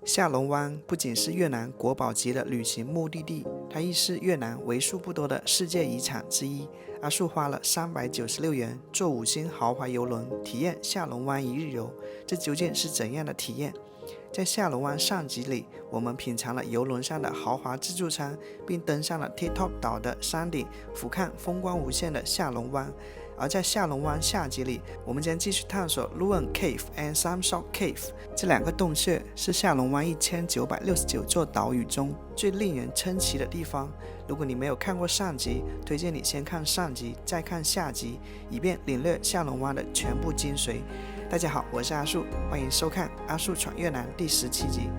下龙湾不仅是越南国宝级的旅行目的地，它亦是越南为数不多的世界遗产之一。阿树花了396元坐5星豪华邮轮体验下龙湾一日游，这究竟是怎样的体验？在下龙湾上集里，我们品尝了邮轮上的豪华自助餐，并登上了 TikTok 岛的山顶，俯瞰风光无限的下龙湾。而在下龙湾下集里，我们将继续探索 Luang Cave and Samsok Cave 这2个洞穴，是下龙湾1969座岛屿中最令人称奇的地方。如果你没有看过上集，推荐你先看上集，再看下集，以便领略下龙湾的全部精髓。大家好，我是阿树，欢迎收看《阿树闯越南》第17集。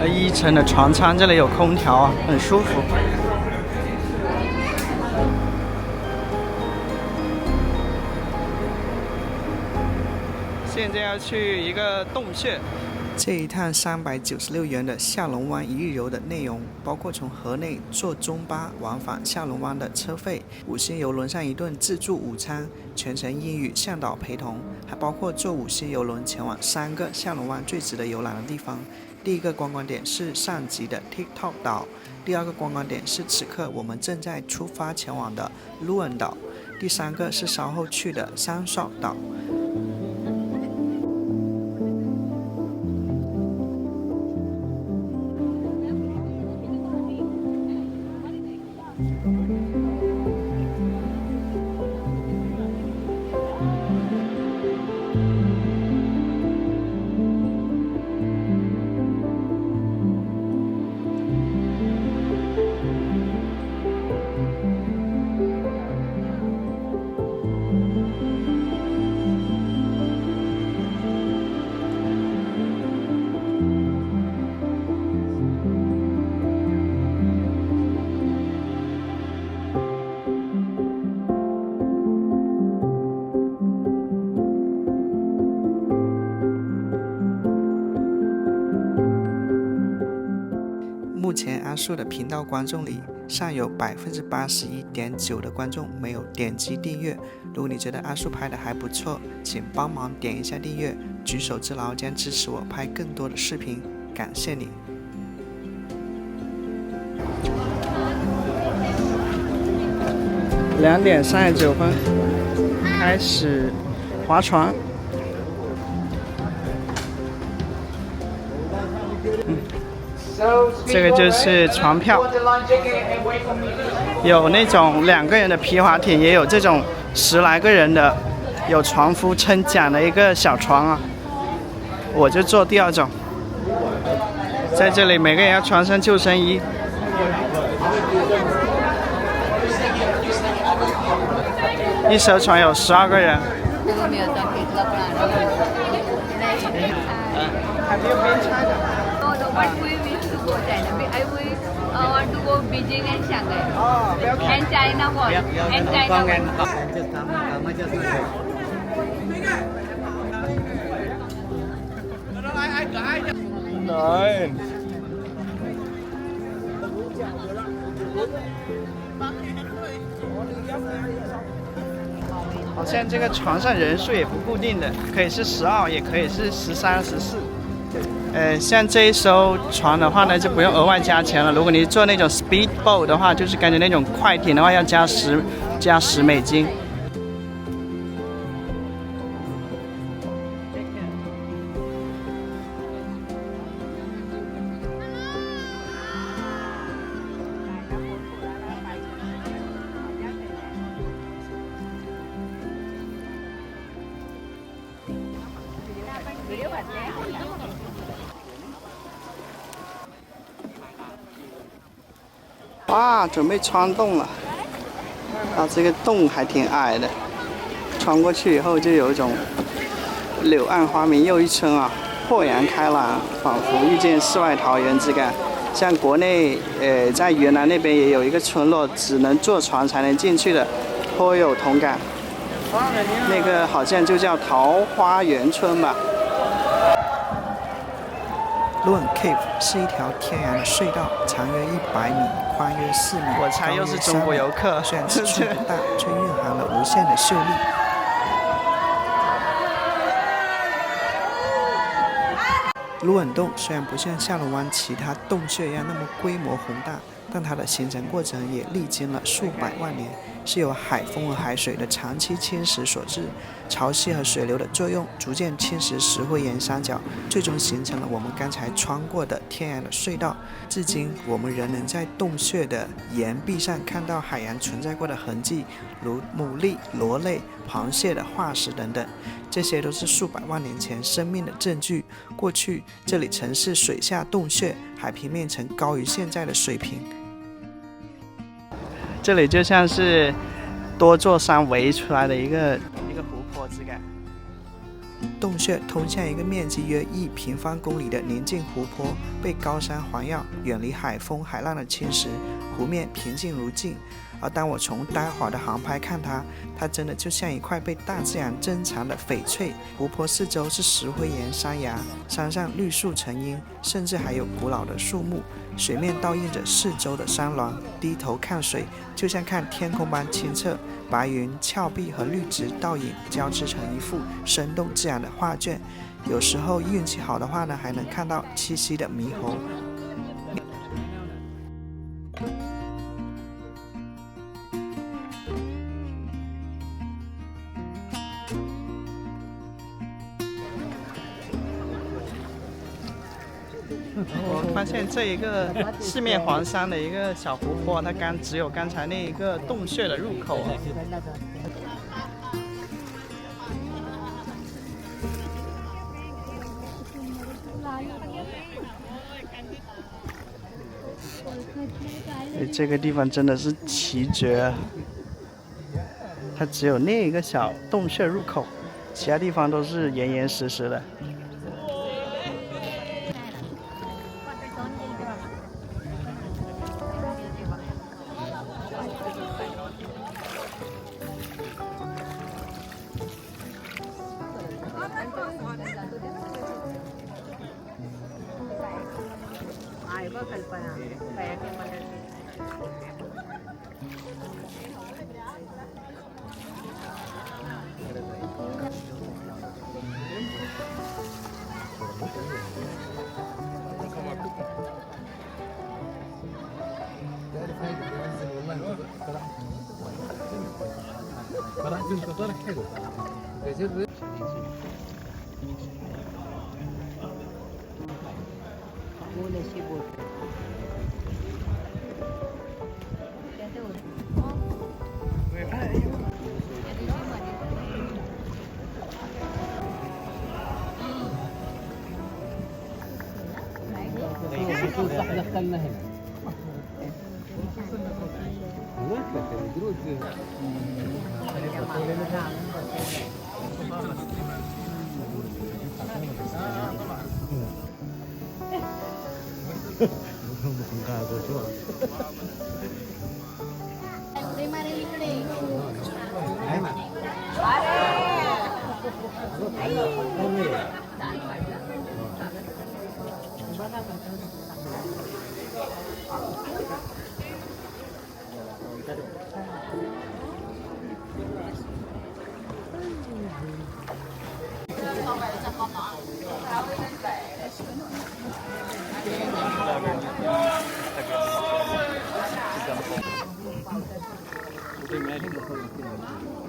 1层的船舱，这里有空调啊，很舒服。现在要去一个洞穴。这一趟396元的下龙湾一日游的内容，包括从河内坐中巴往返下龙湾的车费，5星邮轮上一顿自助午餐，全程英语向导陪同，还包括坐5星邮轮前往3个下龙湾最值得游览的地方。第一个观光点是上集的 TikTok 岛，第2个观光点是此刻我们正在出发前往的 Luang 岛，第3个是稍后去的Samsok 岛。目前阿树的频道观众里，尚有81.9%的观众没有点击订阅。如果你觉得阿树拍的还不错，请帮忙点一下订阅，举手之劳将支持我拍更多的视频，感谢你。2点39分，开始划船。这个就是船票，有那种2个人的皮划艇，也有这种10来个人的，有船夫撑桨的一个小船啊。我就坐第2种，在这里每个人要穿上救生衣。一艘船有12个人。Have you been China? No, but we wish to go China. I want to go Beijing and Shanghai. Oh, welcome. And China Wall. And China Wall. Rồi. 好像这个船上人数也不固定的，可以是12，也可以是13、14。像这一艘船的话呢，就不用额外加钱了。如果你坐那种 speedboat 的话，就是感觉那种快艇的话，要加10美金。哇，准备穿洞了！啊，这个洞还挺矮的，穿过去以后就有一种柳暗花明又一村啊，豁然开朗，仿佛遇见世外桃源之感。像国内在云南那边也有一个村落，只能坐船才能进去的，颇有同感。那个好像就叫桃花源村吧。Luang Cave 是一条天然的隧道，长约100米，宽约4米，我猜又是中国游客。虽然尺寸不大，却蕴含了无限的秀丽。卢稳洞虽然不像下龙湾其他洞穴一样那么规模宏大，但它的形成过程也历经了数百万年，是由海风和海水的长期侵蚀所致。潮汐和水流的作用逐渐侵蚀石灰岩山脚，最终形成了我们刚才穿过的天然的隧道。至今，我们仍能在洞穴的岩壁上看到海洋存在过的痕迹，如牡蛎、螺类、螃蟹的化石等等。这些都是数百万年前生命的证据。过去这里曾是水下洞穴，海平面曾高于现在的水平。这里就像是多座山围出来的一个湖泊之感。洞穴通向一个面积约1平方公里的宁静湖泊，被高山环绕，远离海风海浪的侵蚀，湖面平静如镜。而当我从单滑的航拍看它真的就像一块被大自然珍藏的翡翠。湖泊四周是石灰岩山崖，山上绿树成荫，甚至还有古老的树木。水面倒映着四周的山峦，低头看水，就像看天空般清澈。白云、峭壁和绿植倒影交织成一幅生动自然的画卷。有时候运气好的话呢，还能看到栖息的猕猴。我发现这一个四面环山的一个小湖泊，它只有刚才那一个洞穴的入口。这个地方真的是奇绝，它只有那一个小洞穴入口，其他地方都是严严实实的。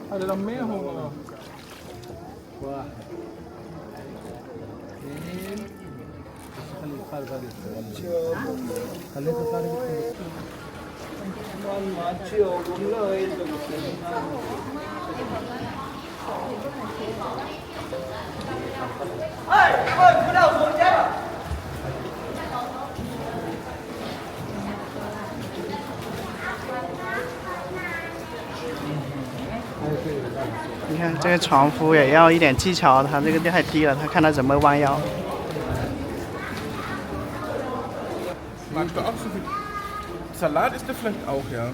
Ada meho. Wah. Ini 你看这个船夫也要一点技巧，他这个太低了，他看他怎么弯腰。Magst du auch so viel? Salat ist der vielleicht auch, ja.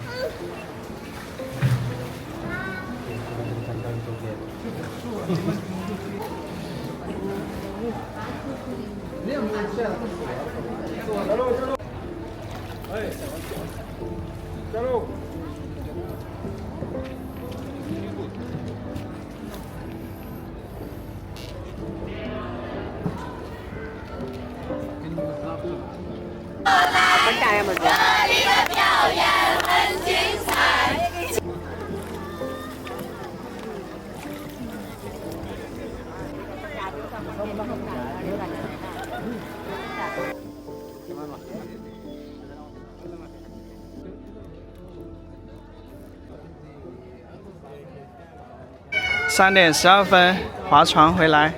3点12分，划船回来。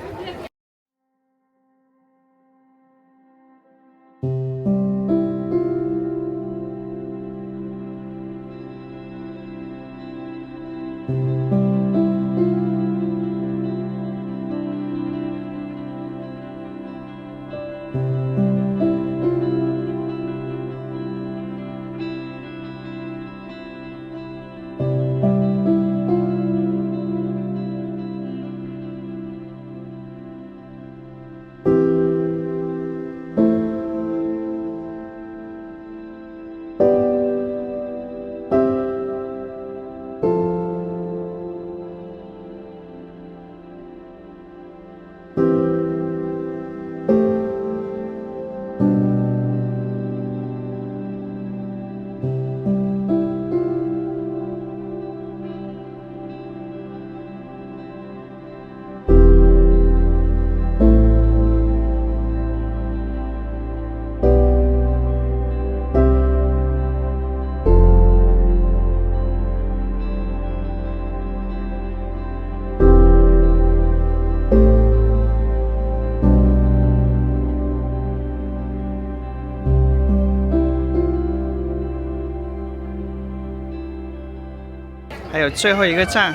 还有最后一个站，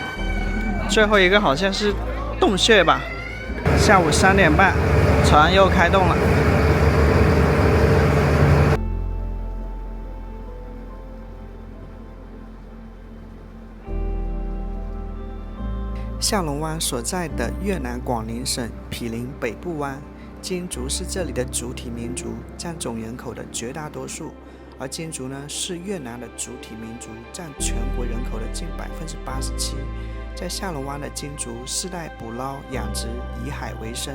最后一个好像是洞穴吧。下午3点半，船又开动了。下龙湾所在的越南广宁省毗邻北部湾，金族是这里的主体民族，占总人口的绝大多数。而金族呢，是越南的主体民族，占全国人口的近87%。在下龙湾的金族世代捕捞、养殖、以海为生。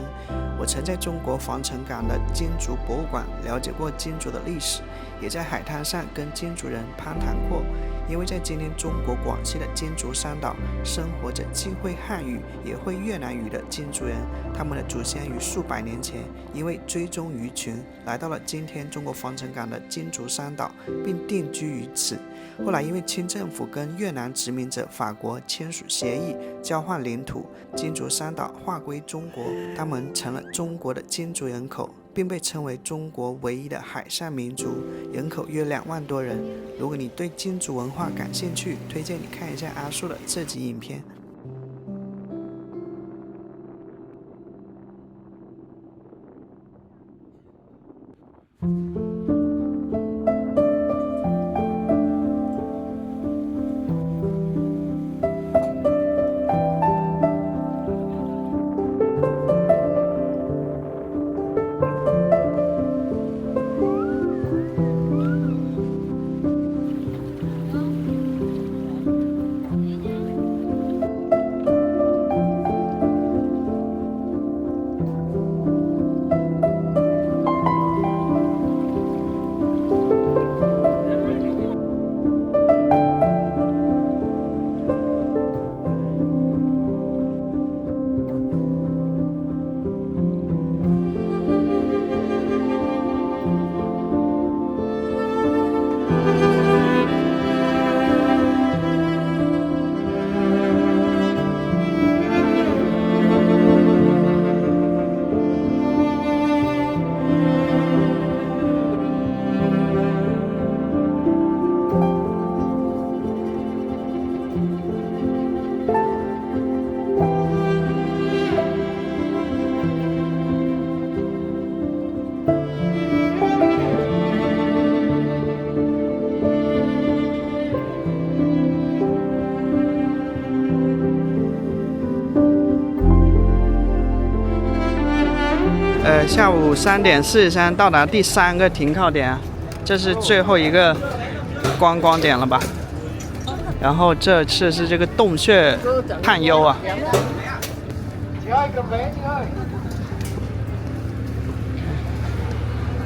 我曾在中国防城港的金族博物馆了解过金族的历史，也在海滩上跟金族人攀谈过。因为在今天中国广西的金族三岛生活着既会汉语也会越南语的金族人，他们的祖先于数百年前因为追踪鱼群来到了今天中国防城港的金族三岛，并定居于此。后来因为清政府跟越南殖民者法国签署协议，交换领土，金族三岛划归中国，他们成了中国的金族人口，并被称为中国唯一的海上民族，人口约2万多人。如果你对金族文化感兴趣，推荐你看一下阿树的这集影片。下午3点43到达第3个停靠点啊，这是最后一个观光点了吧？然后这次是这个洞穴探幽啊。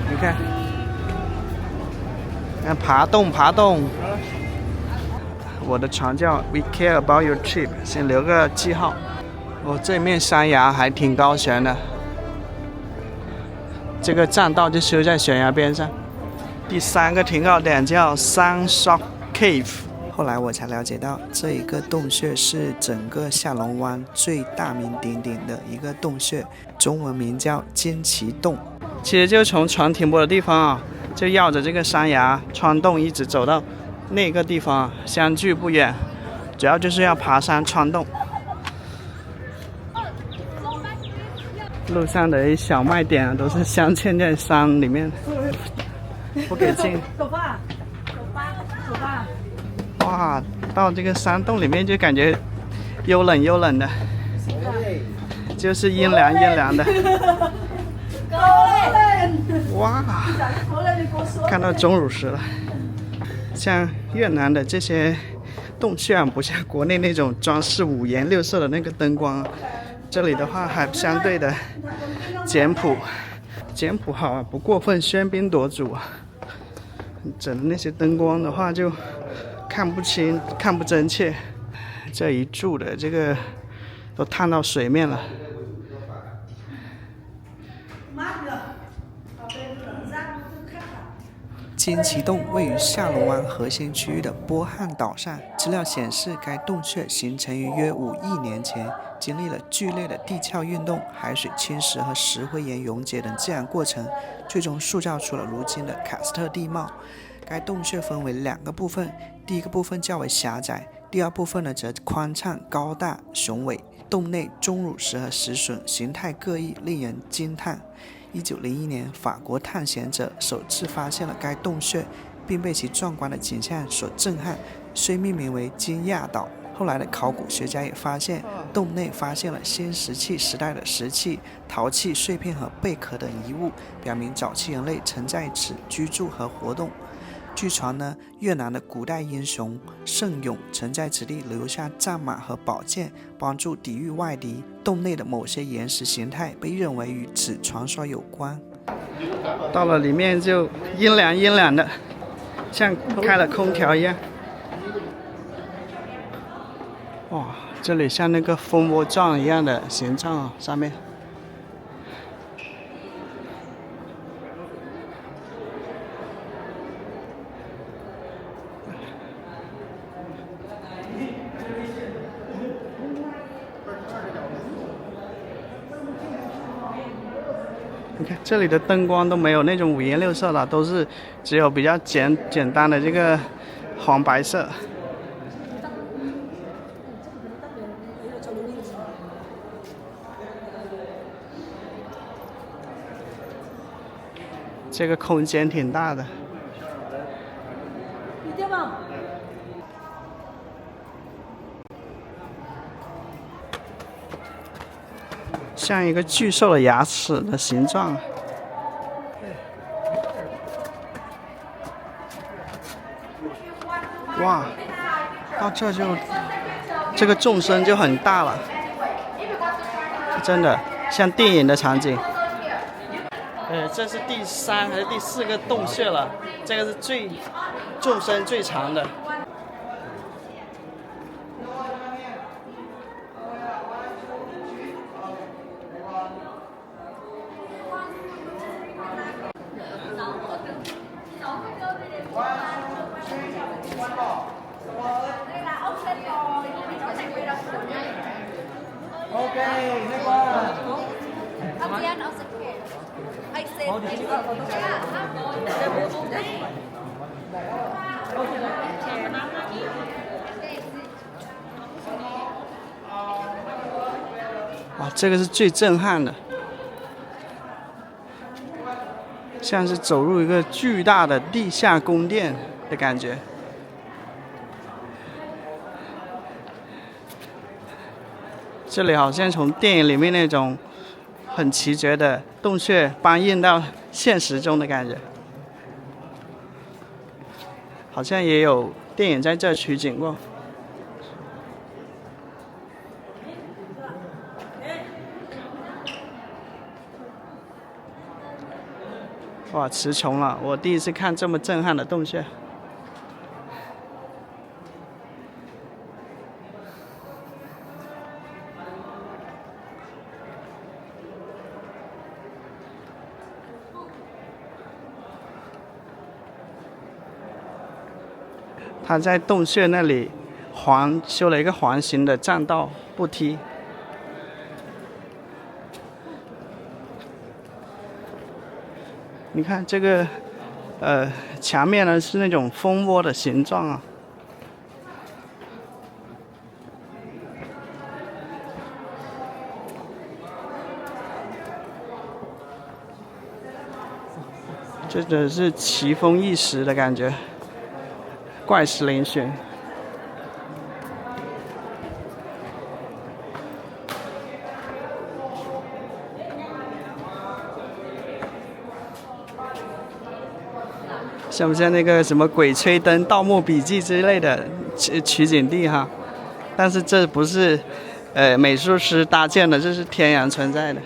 你看，爬洞。我的船叫 We care about your trip， 先留个记号。这面山崖还挺高悬的，这个栈道就修在悬崖边上。第3个停靠点叫 Sunshock Cave。后来我才了解到，这一个洞穴是整个下龙湾最大名鼎鼎的一个洞穴，中文名叫金旗洞。其实就从船停泊的地方啊，就绕着这个山崖穿洞一直走到那个地方，相距不远，主要就是要爬山穿洞。路上的小卖点啊，都是镶嵌在山里面，不给进。走吧。哇，到这个山洞里面就感觉又冷的，就是阴凉的。哇，看到钟乳石了。像越南的这些洞穴啊，不像国内那种装饰5颜6色的那个灯光，这里的话还相对的简朴好啊，不过分喧宾夺主啊。整的那些灯光的话就看不清看不真切，这一柱的这个都探到水面了。金旗洞位于下龙湾核心区域的波汉岛上。资料显示，该洞穴形成于约5亿年前，经历了剧烈的地壳运动、海水侵蚀和石灰岩溶解等自然过程，最终塑造出了如今的喀斯特地貌。该洞穴分为2个部分，第一个部分较为狭窄，第二部分呢则宽敞、高大、雄伟。洞内钟乳石和石笋形态各异，令人惊叹。1901年，法国探险者首次发现了该洞穴，并被其壮观的景象所震撼，遂命名为金亚岛。后来的考古学家也发现，洞内发现了新石器时代的石器、陶器碎片和贝壳等遗物，表明早期人类曾在此居住和活动。据传呢，越南的古代英雄圣勇曾在此地留下战马和宝剑，帮助抵御外敌。洞内的某些岩石形态被认为与此传说有关。到了里面就阴凉的，像开了空调一样。哇，这里像那个蜂窝状一样的形状啊，上面。你看这里的灯光都没有那种5颜6色的，都是只有比较简单的这个黄白色。这个空间挺大的。像一个巨兽的牙齿的形状。哇，到这就这个纵深就很大了，真的像电影的场景。这是第3还是第4个洞穴了，这个是纵深最长的。哇，这个是最震撼的，像是走入一个巨大的地下宫殿的感觉。这里好像从电影里面那种很奇绝的洞穴搬运到现实中的感觉。好像也有电影在这取景过。哇，词穷了！我第一次看这么震撼的洞穴。他在洞穴那里修了一个环形的栈道步梯。你看这个，墙面呢是那种蜂窝的形状啊。这真是奇峰异石的感觉，怪石嶙峋。像不像那个什么《鬼吹灯》《盗墓笔记》之类的取景地哈？但是这不是美术师搭建的，这是天然存在的。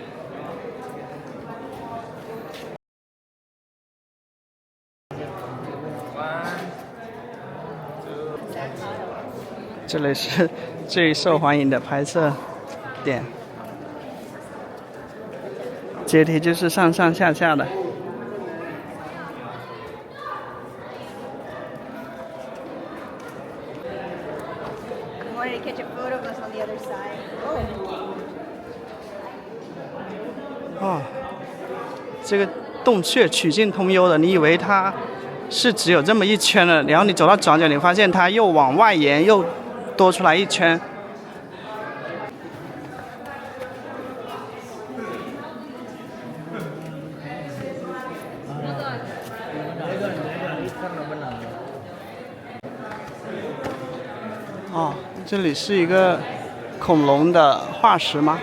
这里是最受欢迎的拍摄点，阶梯就是上上下下的。哦，这个洞穴曲径通幽的，你以为它是只有这么一圈了，然后你走到转角，你发现它又往外延，又多出来一圈。哦，这里是一个恐龙的化石吗？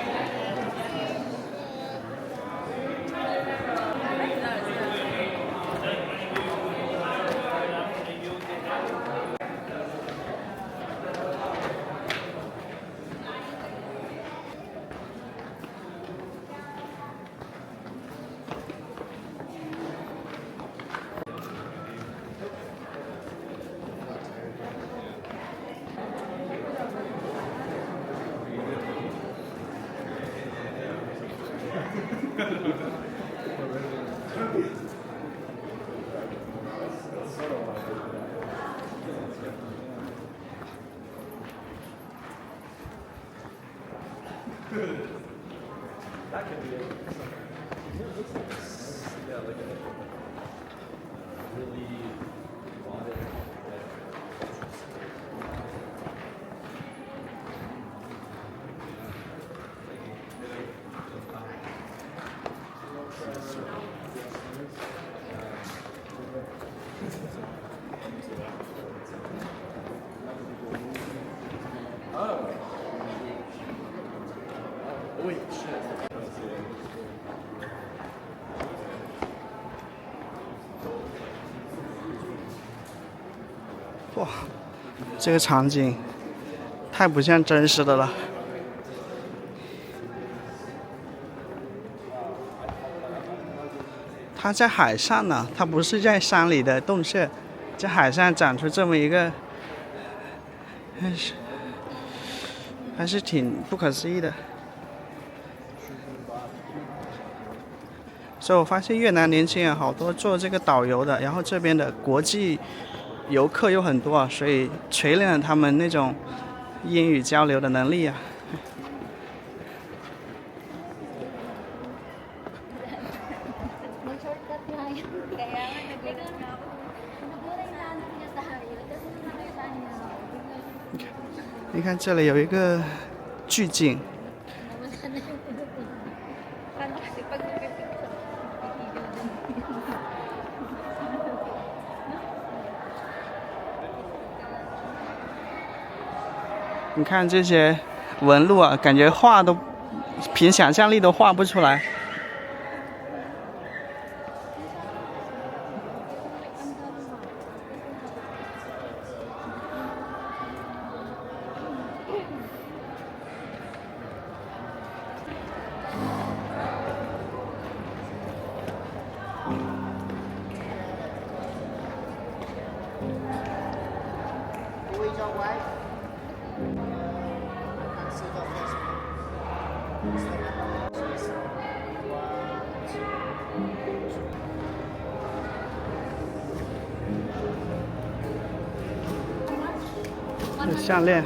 哇，这个场景太不像真实的了。它在海上呢，它不是在山里的洞穴，在海上长出这么一个，还是挺不可思议的。所以我发现越南年轻人好多做这个导游的，然后这边的国际游客又很多啊，所以锤炼了他们那种英语交流的能力啊。你看这里有一个巨景，你看这些纹路啊，感觉画都凭想象力都画不出来。有项链。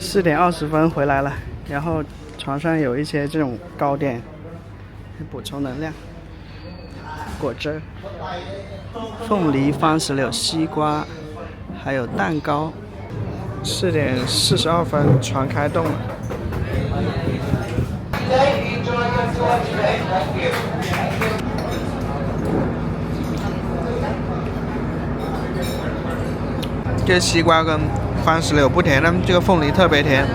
4点20分回来了，然后床上有一些这种糕点，补充能量。果汁、凤梨、番石榴、西瓜，还有蛋糕。4点42分，船开动了。这个西瓜跟番石榴不甜，但这个凤梨特别甜。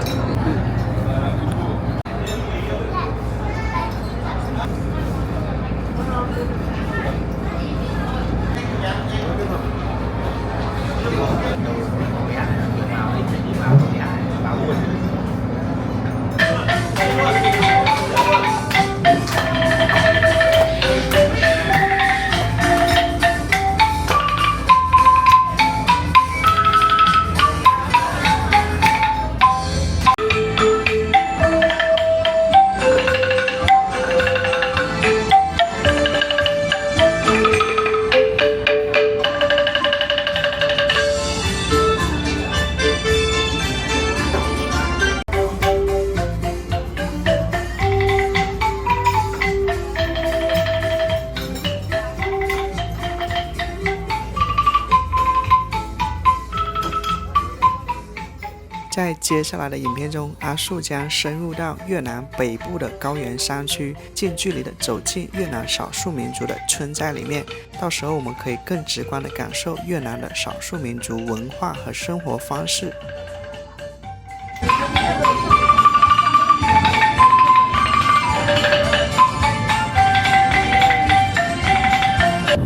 在接下来的影片中，阿树将深入到越南北部的高原山区，近距离的走进越南少数民族的村寨里面。到时候我们可以更直观的感受越南的少数民族文化和生活方式。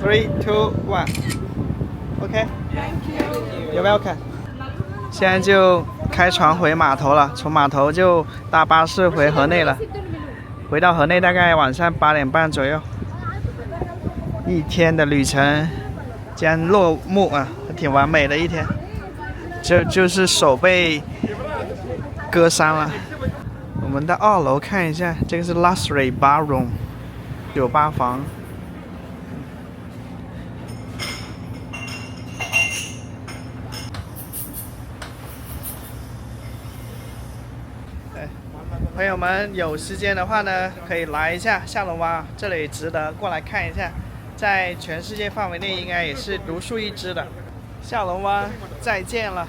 3, 2, 1 OK You're welcome 现在就开船回码头了，从码头就搭巴士回河内了。回到河内大概晚上8点半左右。一天的旅程将落幕啊，挺完美的一天。就是手被割伤了，我们到2楼看一下，这个是 Luxury Ballroom 酒吧房。朋友们有时间的话呢，可以来一下下龙湾，这里值得过来看一下，在全世界范围内应该也是独树一帜的。下龙湾再见了。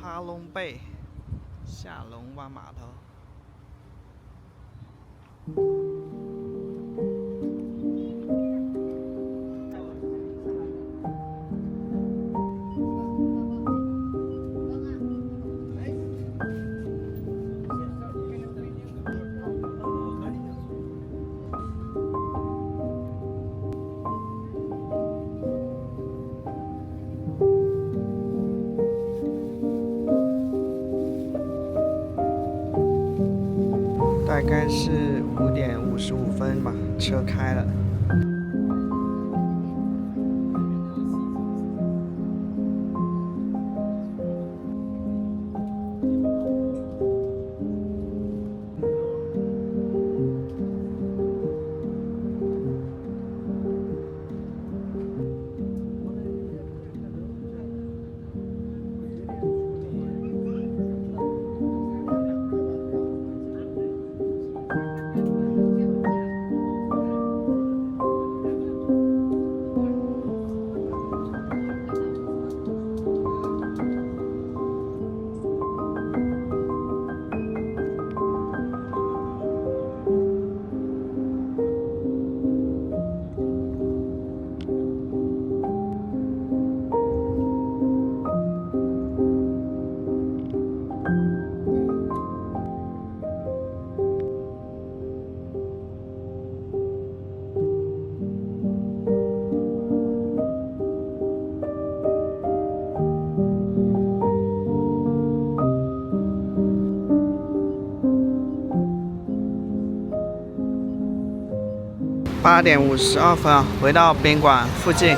哈龙贝下龙湾码头。大概是5点55分吧，车开了。8点52分啊，回到宾馆附近。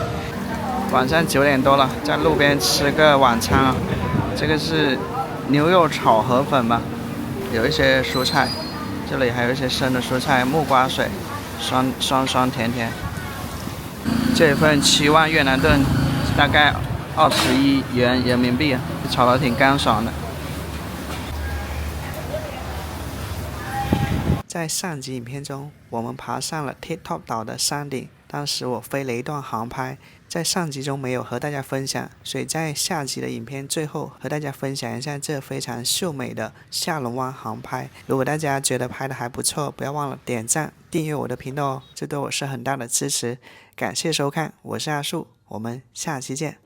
晚上9点多了，在路边吃个晚餐啊。这个是牛肉炒河粉吧，有一些蔬菜，这里还有一些生的蔬菜，木瓜水，酸甜甜。这份7万越南盾，大概21元人民币啊，炒得挺干爽的。在上集影片中，我们爬上了 TikTok 岛的山顶，当时我飞了一段航拍，在上集中没有和大家分享，所以在下集的影片最后和大家分享一下这非常秀美的下龙湾航拍。如果大家觉得拍的还不错，不要忘了点赞、订阅我的频道哦，这对我是很大的支持。感谢收看，我是阿树，我们下期见。